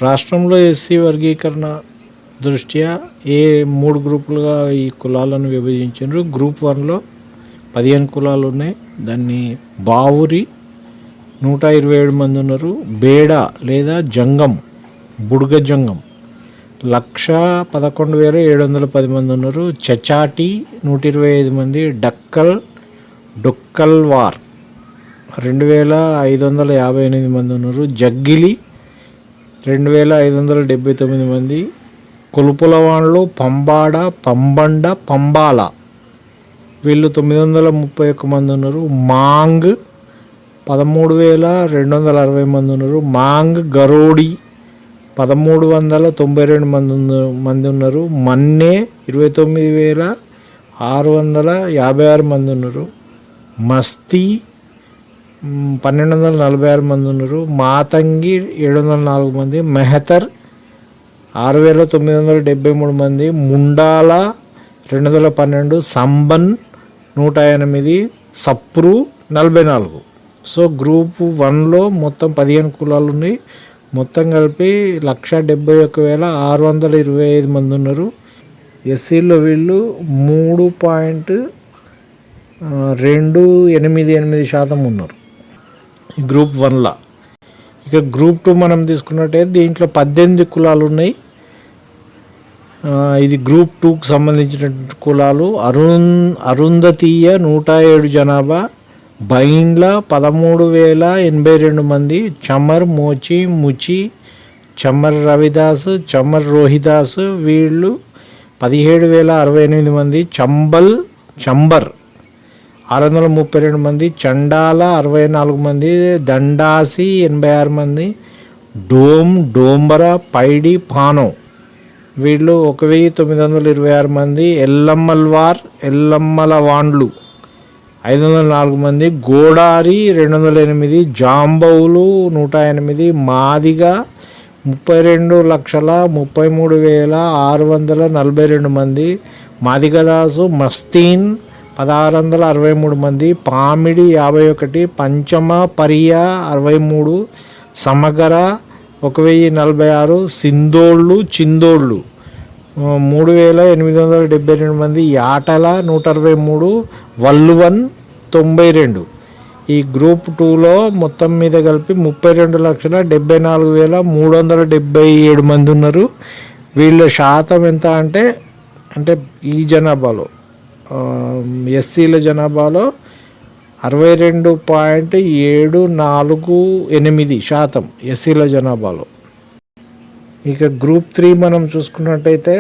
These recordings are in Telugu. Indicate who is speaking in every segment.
Speaker 1: రాష్ట్రంలో ఎస్సీ వర్గీకరణ దృష్ట్యా ఏ 3 గ్రూపులుగా ఈ కులాలను విభజించారు. గ్రూప్ 1లో 15 కులాలు ఉన్నాయి. దాన్ని బావురి 127 మంది ఉన్నారు. బేడ లేదా జంగం, బుడుగ జంగం 1,11,710 మంది ఉన్నారు. చచాటి 125 మంది. డొక్కల్వార్ 2,558 మంది ఉన్నారు. జగ్గిలి 2,579 మంది. కొలుపులవాన్లు పంబాడ, పంబండ, పంబాల వీళ్ళు 931 మంది ఉన్నారు. మాంగ్ 13,260 మంది ఉన్నారు. మాంగ్ గరోడి 1,392 మంది ఉన్నారు. మన్నే 29,656 మంది ఉన్నారు. మస్తీ 1,246 మంది ఉన్నారు. మాతంగి 704 మంది. మెహతర్ 6,973 మంది. ముండాల 212. సంబన్ 108. సప్రు 44. సో గ్రూప్ 1లో మొత్తం 15 కులాలు ఉన్నాయి. మొత్తం కలిపి 171,625 మంది ఉన్నారు. ఎస్సీలో వీళ్ళు 3.288% ఉన్నారు గ్రూప్ 1లో. ఇక గ్రూప్ 2 మనం తీసుకున్నట్టయితే దీంట్లో 18 కులాలు ఉన్నాయి. ఇది గ్రూప్ 2కు సంబంధించిన కులాలు. అరుంధతీయ 107 జనాభా. బైండ్ల 13,082 మంది. చమర్, మోచి, ముచి, చమర్ రవిదాస్, చమర్ రోహిదాస్ వీళ్ళు 17,068 మంది. చంబర్ 632 మంది. చండాల 64 మంది. దండాసి 86 మంది. డోంబర, పైడి, పానం వీళ్ళు 1,926 మంది. ఎల్లమ్మల వాండ్లు 504 మంది. గోడారి 208. జాంబౌలు 108. మాదిగ 32,33,642 మంది. మాదిగదాసు మస్తీన్ 1,663 మంది. పామిడి 51. పంచమ పరియ 63. సమగర 1,046. చిందోళ్ళు 3,872 మంది. యాటల 163. వల్లువన్ 92. ఈ గ్రూప్ 2లో మొత్తం మీద కలిపి 32,74,377 మంది ఉన్నారు. వీళ్ళ శాతం ఎంత అంటే ఈ జనాభాలో ఎస్సీల జనాభాలో 62.748% ఎస్సీల జనాభాలో. ఇక గ్రూప్ 3 మనం చూసుకున్నట్టయితే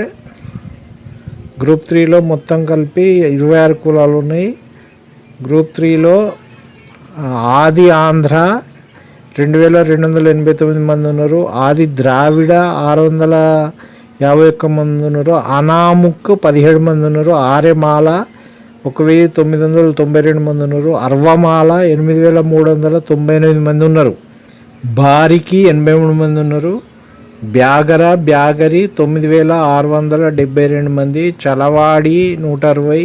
Speaker 1: గ్రూప్ 3లో మొత్తం కలిపి 26 కులాలు ఉన్నాయి. గ్రూప్ 3లో ఆది ఆంధ్ర 2,289 మంది ఉన్నారు. ఆది ద్రావిడ 651 మంది ఉన్నారు. అనాముక్ 17 మంది ఉన్నారు. ఆర్యమాల 1,992 మంది ఉన్నారు. అర్వమాల 8,398 మంది ఉన్నారు. బారికి 83 మంది ఉన్నారు. బ్యాగరి 9,672 మంది. చలవాడి 160.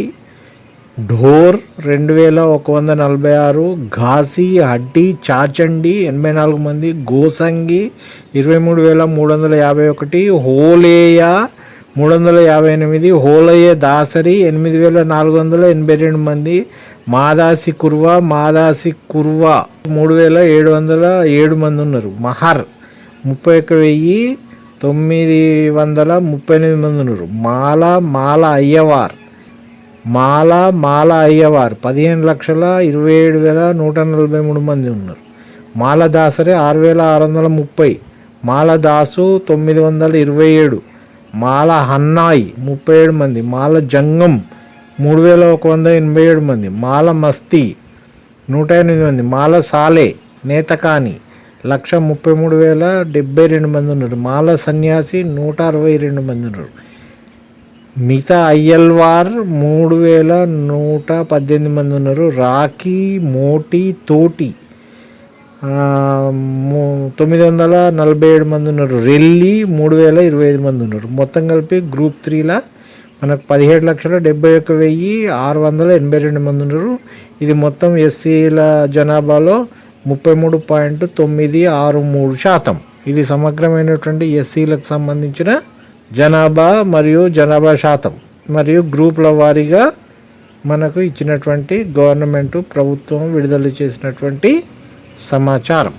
Speaker 1: ఢోర్ 2,146. ఘాసి, హడ్డి, చాచండి 84 మంది. గోసంగి 23,351. హోలేయ 358. హోలయ్య దాసరి 8,482 మంది. మాదాసి కుర్వ 3,707 మంది ఉన్నారు. మహర్ 31,938 మంది ఉన్నారు. మాల అయ్యవార్ 15,27,143 మంది ఉన్నారు. మాల దాసరి 6,630. మాల దాసు 927. మాల హన్నాయి 37 మంది. మాల జంగం 3,187 మంది. మాల మస్తీ 108 మంది. మాల సాలే నేతకాని 1,33,072 మంది ఉన్నారు. మాల సన్యాసి 162 మంది ఉన్నారు. మిగతా అయ్యల్వార్ 3,118 మంది ఉన్నారు. రాఖీ, మోటి, తోటి 947 మంది ఉన్నారు. రెల్లి 3,025 మంది ఉన్నారు. మొత్తం కలిపి గ్రూప్ 3లా మనకు 17,71,682 మంది ఉన్నారు. ఇది మొత్తం ఎస్సీల జనాభాలో 33.963%. ఇది సమగ్రమైనటువంటి ఎస్సీలకు సంబంధించిన జనాభా మరియు జనాభా శాతం మరియు గ్రూపుల వారీగా మనకు ఇచ్చినటువంటి ప్రభుత్వం విడుదల చేసినటువంటి సమాచారం.